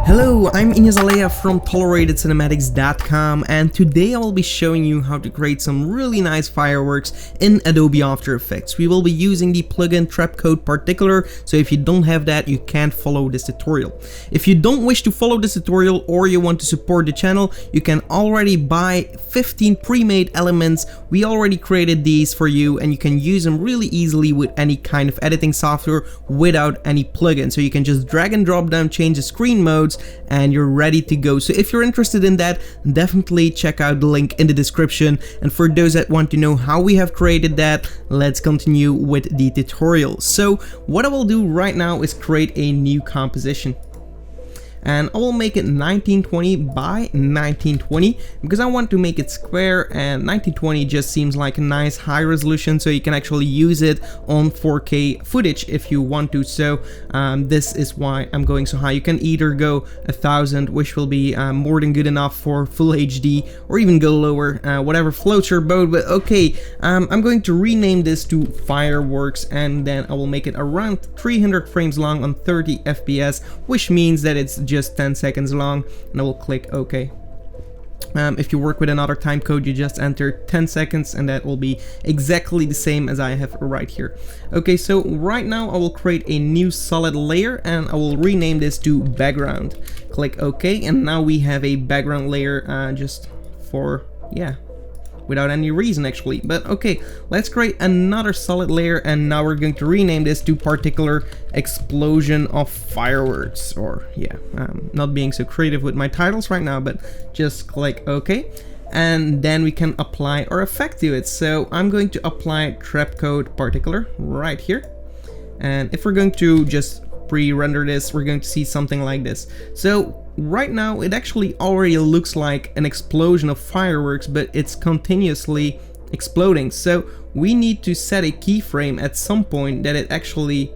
Hello, I'm Ignace Aleya from ToleratedCinematics.com, and today I will be showing you how to create some really nice fireworks in Adobe After Effects. We will be using the plugin Trapcode Particular, so if you don't have that, you can't follow this tutorial. If you don't wish to follow this tutorial or you want to support the channel, you can already buy 15 pre-made elements. We already created these for you, and you can use them really easily with any kind of editing software without any plugin. So you can just drag and drop them, change the screen modes, and you're ready to go. So if you're interested in that, definitely check out the link in the description. And for those that want to know how we have created that, let's continue with the tutorial. So what I will do right now is create a new composition. And I will make it 1920 by 1920 because I want to make it square, and 1920 just seems like a nice high resolution, so you can actually use it on 4K footage if you want to. So this is why I'm going so high. You can either go 1000, which will be more than good enough for full HD, or even go lower, whatever floats your boat. But okay, I'm going to rename this to fireworks, and then I will make it around 300 frames long on 30 FPS, which means that it's just 10 seconds long, and I will click OK. If you work with another time code, you just enter 10 seconds and that will be exactly the same as I have right here. Okay, so right now I will create a new solid layer and I will rename this to background. Click OK, and now we have a background layer just for, yeah, without any reason actually. But okay, let's create another solid layer, and now we're going to rename this to particular explosion of fireworks. Or yeah, not being so creative with my titles right now, but just click OK, and then we can apply our effect to it. So I'm going to apply Trapcode Particular right here, and if we're going to just pre-render this, we're going to see something like this. So right now it actually already looks like an explosion of fireworks, but it's continuously exploding. So we need to set a keyframe at some point that it actually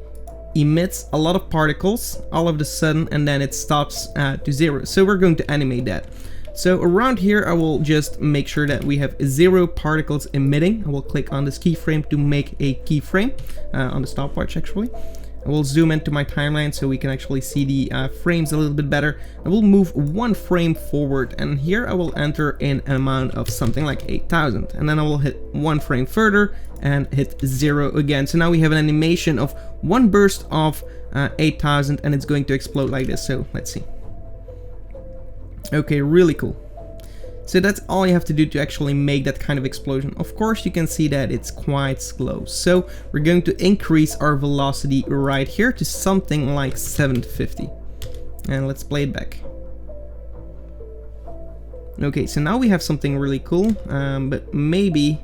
emits a lot of particles all of a sudden, and then it stops to 0. So we're going to animate that. So around here I will just make sure that we have 0 particles emitting. I will click on this keyframe to make a keyframe on the stopwatch actually. I will zoom into my timeline so we can actually see the frames a little bit better. I will move 1 frame forward, and here I will enter an amount of something like 8000, and then I will hit 1 frame further and hit 0 again. So now we have an animation of 1 burst of 8000, and it's going to explode like this. So let's see. Okay, really cool. So that's all you have to do to actually make that kind of explosion. Of course, you can see that it's quite slow. So we're going to increase our velocity right here to something like 750. And let's play it back. Okay, so now we have something really cool, but maybe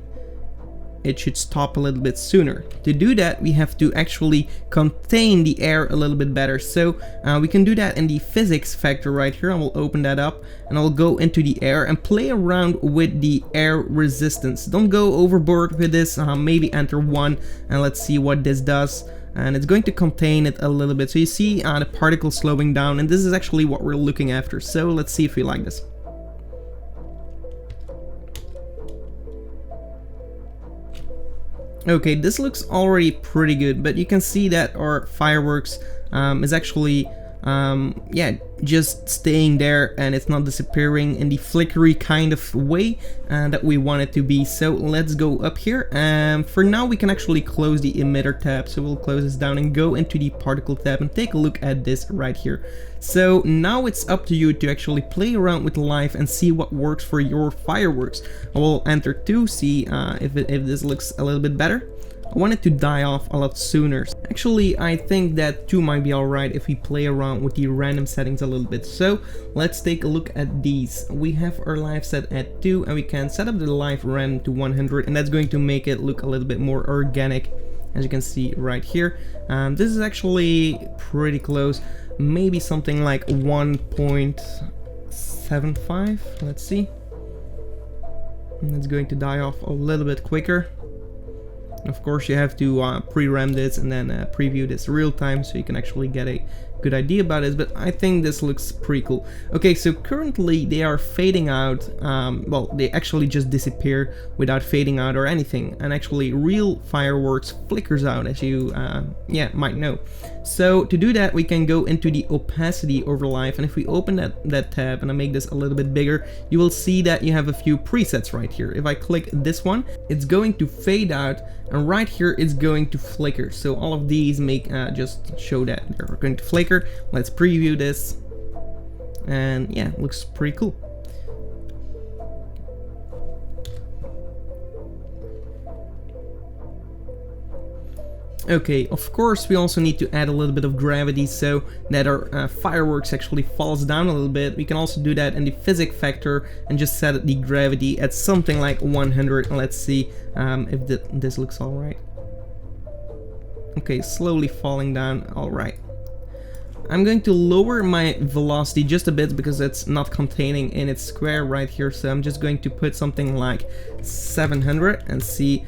it should stop a little bit sooner. To do that, we have to actually contain the air a little bit better. So we can do that in the physics factor right here. I will open that up and I'll go into the air and play around with the air resistance. Don't go overboard with this. Maybe enter 1 and let's see what this does. And it's going to contain it a little bit. So you see the particles slowing down, and this is actually what we're looking after. So let's see if we like this. Okay, this looks already pretty good, but you can see that our fireworks is actually yeah, just staying there, and it's not disappearing in the flickery kind of way that we want it to be. So let's go up here, and for now we can actually close the emitter tab. So we'll close this down and go into the particle tab and take a look at this right here. So now it's up to you to actually play around with life and see what works for your fireworks. I will enter 2, see if this looks a little bit better. I want it to die off a lot sooner. Actually, I think that 2 might be alright if we play around with the random settings a little bit. So let's take a look at these. We have our live set at 2, and we can set up the live random to 100, and that's going to make it look a little bit more organic, as you can see right here. This is actually pretty close. Maybe something like 1.75. Let's see. And it's going to die off a little bit quicker. Of course, you have to pre-ram this and then preview this real time, so you can actually get a good idea about this, but I think this looks pretty cool. Okay, so currently they are fading out. Well, they actually just disappear without fading out or anything, and actually real fireworks flickers out, as you might know. So to do that, we can go into the opacity overlay, and if we open that tab and I make this a little bit bigger, you will see that you have a few presets right here. If I click this one, it's going to fade out, and right here it's going to flicker. So all of these make just show that they're going to flicker. Let's preview this, and yeah, looks pretty cool. Okay, of course we also need to add a little bit of gravity so that our fireworks actually falls down a little bit. We can also do that in the physics factor and just set the gravity at something like 100. And let's see if this looks alright. Okay, slowly falling down, alright. I'm going to lower my velocity just a bit because it's not containing in its square right here, so I'm just going to put something like 700 and see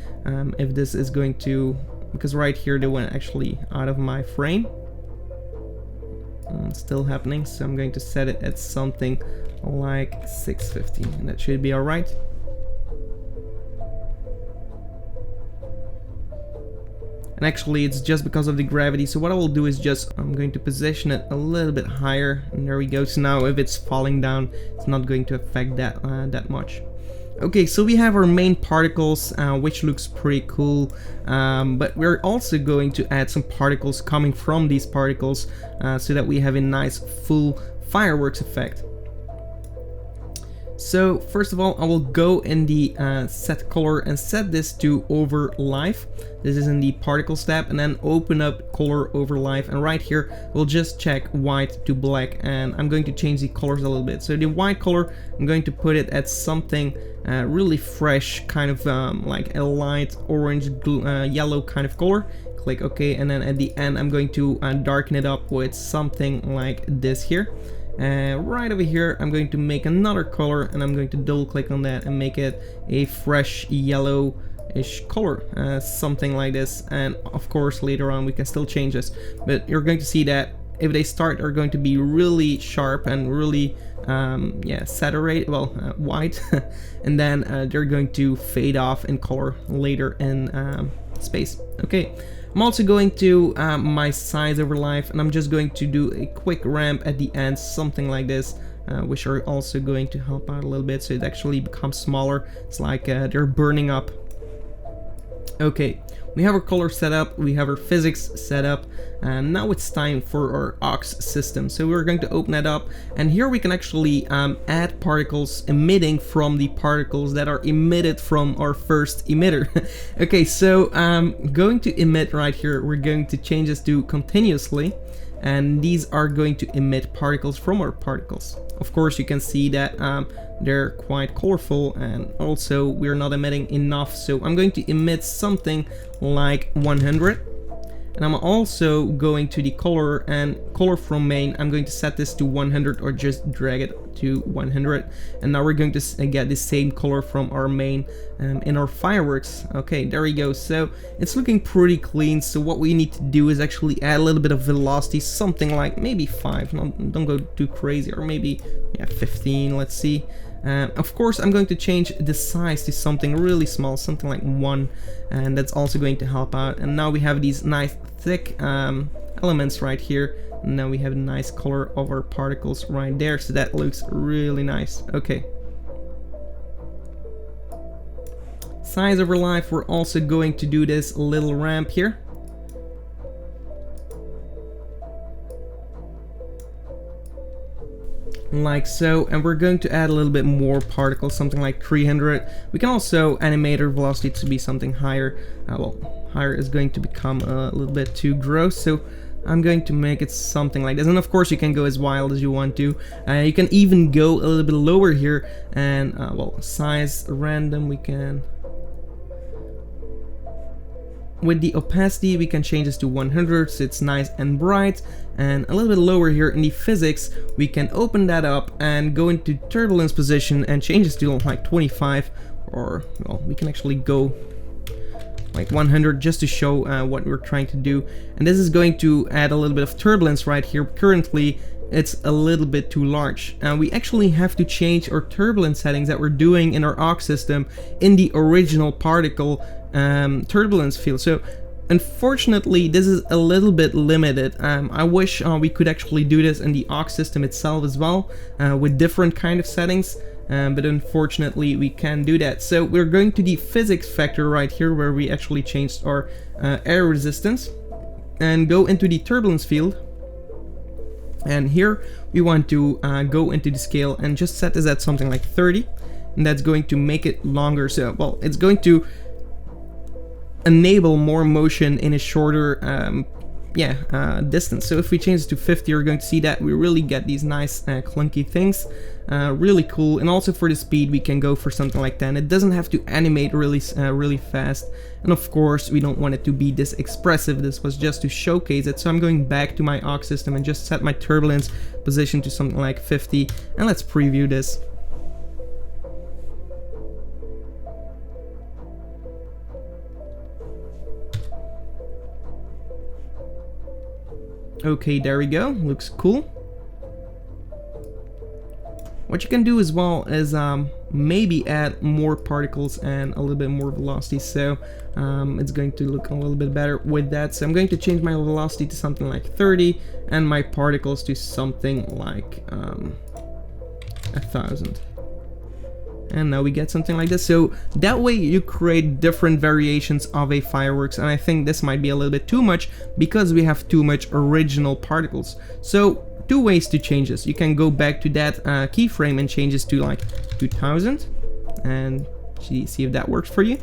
if this is going to, because right here they went actually out of my frame. It's still happening, so I'm going to set it at something like 650, and that should be alright. And actually it's just because of the gravity, so what I will do is just, I'm going to position it a little bit higher, and there we go. So now if it's falling down, it's not going to affect that that much. Okay, so we have our main particles, which looks pretty cool, but we're also going to add some particles coming from these particles so that we have a nice full fireworks effect. So first of all, I will go in the set color and set this to overlay. This is in the particles tab, and then open up color overlay, and right here we'll just check white to black, and I'm going to change the colors a little bit. So the white color, I'm going to put it at something really fresh, kind of like a light orange yellow kind of color. Click OK, and then at the end I'm going to darken it up with something like this here. Right over here I'm going to make another color, and I'm going to double click on that and make it a fresh yellowish color, something like this. And of course later on we can still change this, but you're going to see that if they start are going to be really sharp and really saturated, well, white, and then they're going to fade off in color later in space. Okay, I'm also going to my size overlay, and I'm just going to do a quick ramp at the end, something like this, which are also going to help out a little bit, so it actually becomes smaller. It's like they're burning up. Okay, we have our color set up, we have our physics set up, and now it's time for our aux system. So we're going to open that up, and here we can actually add particles emitting from the particles that are emitted from our first emitter. Okay, so going to emit right here, we're going to change this to continuously, and these are going to emit particles from our particles. Of course you can see that they're quite colorful, and also we're not emitting enough, so I'm going to emit something like 100. And I'm also going to the color, and color from main, I'm going to set this to 100 or just drag it to 100. And now we're going to get the same color from our main in our fireworks. Okay, there we go. So it's looking pretty clean. So what we need to do is actually add a little bit of velocity, something like maybe 5. Don't go too crazy, or maybe 15. Let's see. Of course I'm going to change the size to something really small, something like 1, and that's also going to help out. And now we have these nice thick elements right here, and now we have a nice color of our particles right there, so that looks really nice. Okay, size overlay, we're also going to do this little ramp here. Like so, and we're going to add a little bit more particles, something like 300. We can also animate our velocity to be something higher. Well, higher is going to become a little bit too gross, so I'm going to make it something like this. And of course you can go as wild as you want to. You can even go a little bit lower here, and well, size random, we can, with the opacity we can change this to 100, so it's nice and bright. And a little bit lower here in the physics, we can open that up and go into turbulence position and change this to like 25, or well, we can actually go like 100, just to show what we're trying to do. And this is going to add a little bit of turbulence right here. Currently it's a little bit too large. We actually have to change our turbulence settings that we're doing in our aux system in the original particle turbulence field. So unfortunately this is a little bit limited. I wish we could actually do this in the aux system itself as well, with different kind of settings. But unfortunately we can't do that. So we're going to the physics factor right here, where we actually changed our air resistance, and go into the turbulence field. And here we want to go into the scale and just set this at something like 30, and that's going to make it longer. So, well, it's going to enable more motion in a shorter distance. So if we change this to 50, you're going to see that we really get these nice clunky things. Really cool. And also for the speed we can go for something like 10. It doesn't have to animate really fast, and of course we don't want it to be this expressive. This was just to showcase it. So I'm going back to my aux system and just set my turbulence position to something like 50, and let's preview this. Okay, there we go. Looks cool. What you can do as well is maybe add more particles and a little bit more velocity, so it's going to look a little bit better with that. So I'm going to change my velocity to something like 30 and my particles to something like 1,000. And now we get something like this. So that way you create different variations of a fireworks, and I think this might be a little bit too much because we have too much original particles. So two ways to change this. You can go back to that keyframe and change this to like 2000 and see if that works for you.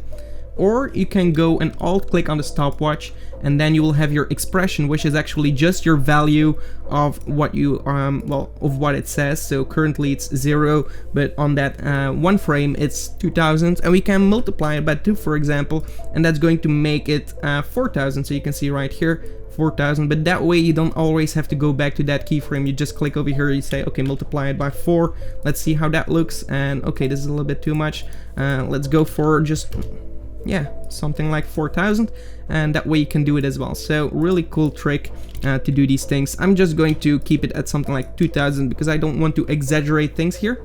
Or you can go and alt click on the stopwatch, and then you will have your expression, which is actually just your value of what you of what it says. So currently it's 0, but on that one frame it's 2000, and we can multiply it by 2, for example, and that's going to make it 4000. So you can see right here 4000, but that way you don't always have to go back to that keyframe. You just click over here, you say okay, multiply it by 4. Let's see how that looks. And okay, this is a little bit too much. Let's go for just something like 4000, and that way you can do it as well. So really cool trick to do these things. I'm just going to keep it at something like 2000 because I don't want to exaggerate things here.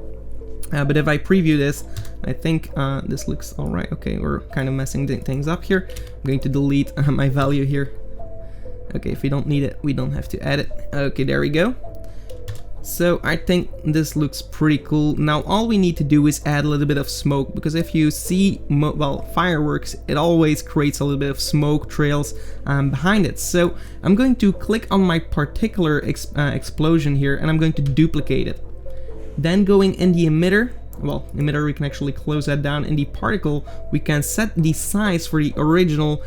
But if I preview this, I think this looks alright. Okay, we're kind of messing things up here. I'm going to delete my value here. Okay, if we don't need it, we don't have to add it. Okay, there we go. So I think this looks pretty cool. Now all we need to do is add a little bit of smoke, because if you see fireworks, it always creates a little bit of smoke trails behind it. So I'm going to click on my particular explosion here, and I'm going to duplicate it. Then going in the emitter, we can actually close that down. In the particle, we can set the size for the original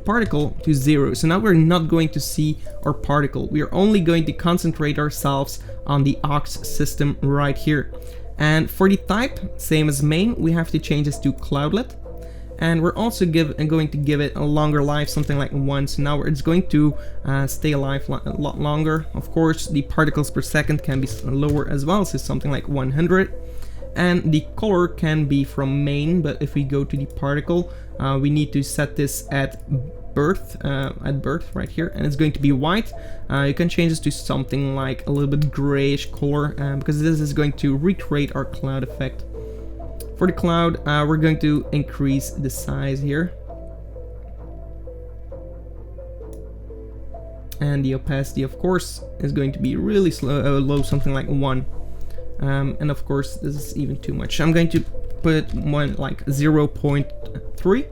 particle to 0. So now we're not going to see our particle. We are only going to concentrate ourselves on the aux system right here. And for the type, same as main, we have to change this to cloudlet. And we're also going to give it a longer life, something like 1. So now it's going to stay alive a lot longer. Of course, the particles per second can be lower as well, so something like 100. And the color can be from main, but if we go to the particle, we need to set this at birth right here, and it's going to be white. You can change this to something like a little bit grayish color, because this is going to recreate our cloud effect. For the cloud, we're going to increase the size here, and the opacity, of course, is going to be really low, something like 1. And of course this is even too much. I'm going to put one like 0.3,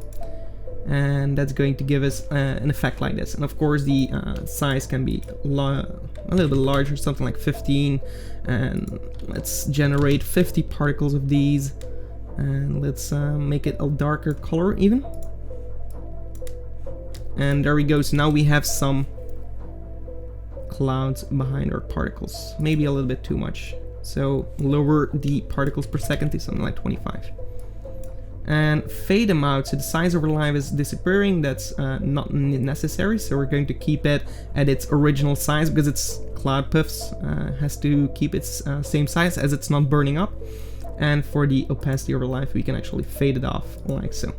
and that's going to give us an effect like this. And of course the size can be a little bit larger, something like 15, and let's generate 50 particles of these, and let's make it a darker color even. And there we go. So now we have some clouds behind our particles, maybe a little bit too much. So lower the particles per second to something like 25. And fade them out, so the size of our live is disappearing. That's not necessary, so we're going to keep it at its original size, because it's cloud puffs, has to keep its same size as it's not burning up. And for the opacity of our live, we can actually fade it off like so.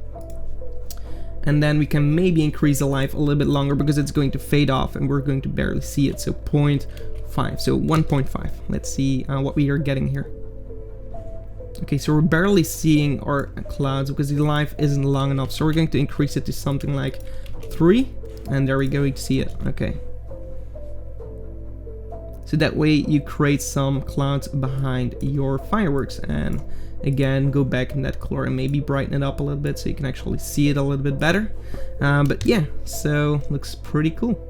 And then we can maybe increase the life a little bit longer because it's going to fade off and we're going to barely see it. So 0.5, so 1.5. Let's see what we are getting here. Okay, so we're barely seeing our clouds because the life isn't long enough. So we're going to increase it to something like 3. And there we go, you see it. Okay. So that way you create some clouds behind your fireworks. And again, go back in that color and maybe brighten it up a little bit so you can actually see it a little bit better. But yeah, so looks pretty cool.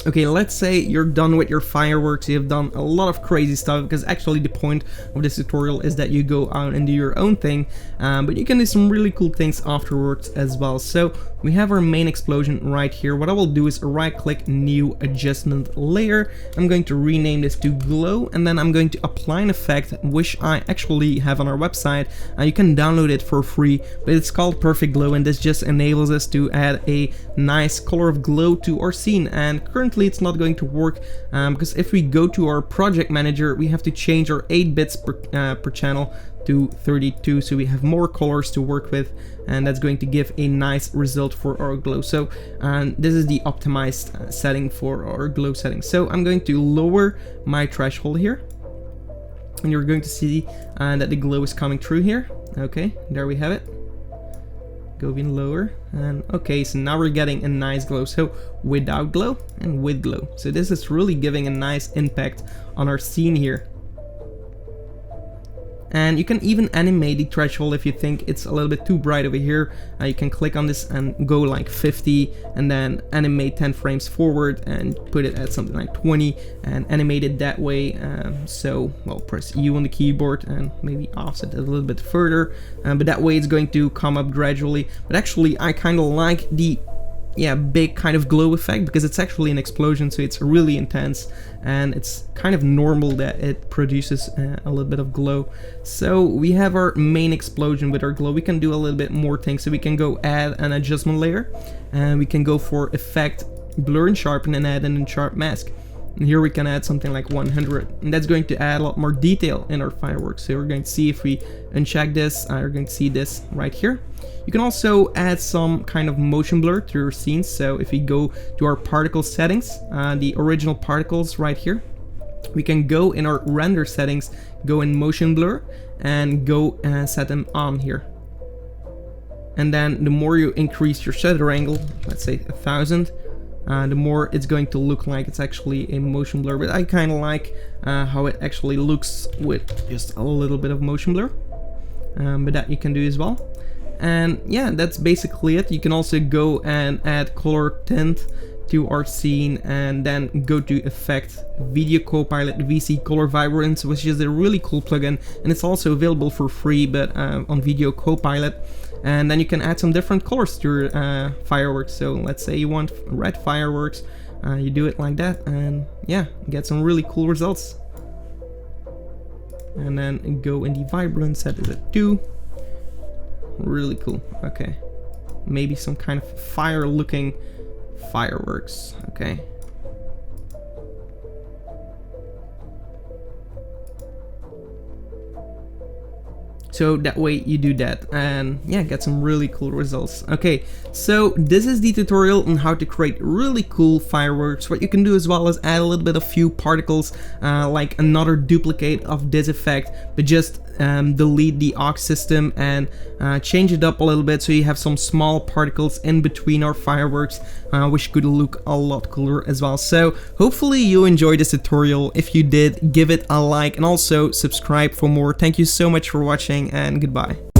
Okay, let's say you're done with your fireworks, you've done a lot of crazy stuff, because actually the point of this tutorial is that you go out and do your own thing, but you can do some really cool things afterwards as well. So we have our main explosion right here. What I will do is right click new adjustment layer. I'm going to rename this to glow, and then I'm going to apply an effect which I actually have on our website. You can download it for free, but it's called perfect glow, and this just enables us to add a nice color of glow to our scene. And currently it's not going to work because if we go to our project manager, we have to change our 8 bits per channel to 32, so we have more colors to work with, and that's going to give a nice result for our glow. So this is the optimized setting for our glow setting. So I'm going to lower my threshold here, and you're going to see that the glow is coming through here. Okay, there we have it. Go even lower, and okay, so now we're getting a nice glow. So without glow and with glow. So this is really giving a nice impact on our scene here. And you can even animate the threshold if you think it's a little bit too bright over here. You can click on this and go like 50 and then animate 10 frames forward and put it at something like 20 and animate it that way. So, well, press U on the keyboard and maybe offset it a little bit further. But that way it's going to come up gradually. But actually I kind of like the big kind of glow effect because it's actually an explosion, so it's really intense and it's kind of normal that it produces a little bit of glow. So we have our main explosion with our glow. We can do a little bit more things, so we can go add an adjustment layer and we can go for effect, blur and sharpen, and add an sharp mask. And here we can add something like 100, and that's going to add a lot more detail in our fireworks. So we're going to see if we uncheck this, we're going to see this right here. You can also add some kind of motion blur to your scenes. So if we go to our particle settings, the original particles right here, we can go in our render settings, go in motion blur, and go set them on here. And then the more you increase your shutter angle, let's say 1000, the more it's going to look like it's actually a motion blur. But I kind of like how it actually looks with just a little bit of motion blur, but that you can do as well. And yeah, that's basically it. You can also go and add color tint to our scene, and then go to effect, video copilot, VC color vibrance, which is a really cool plugin, and it's also available for free, but on video copilot. And then you can add some different colors to your fireworks. So let's say you want red fireworks, you do it like that, and yeah, get some really cool results. And then go in the vibrance, set it at 2. Really cool. Okay, maybe some kind of fire looking fireworks. Okay, so that way you do that and yeah, get some really cool results. Okay, so this is the tutorial on how to create really cool fireworks. What you can do as well is add a little bit of few particles, like another duplicate of this effect, but just delete the aux system and change it up a little bit so you have some small particles in between our fireworks, which could look a lot cooler as well. So hopefully you enjoyed this tutorial. If you did, give it a like and also subscribe for more. Thank you so much for watching, and goodbye.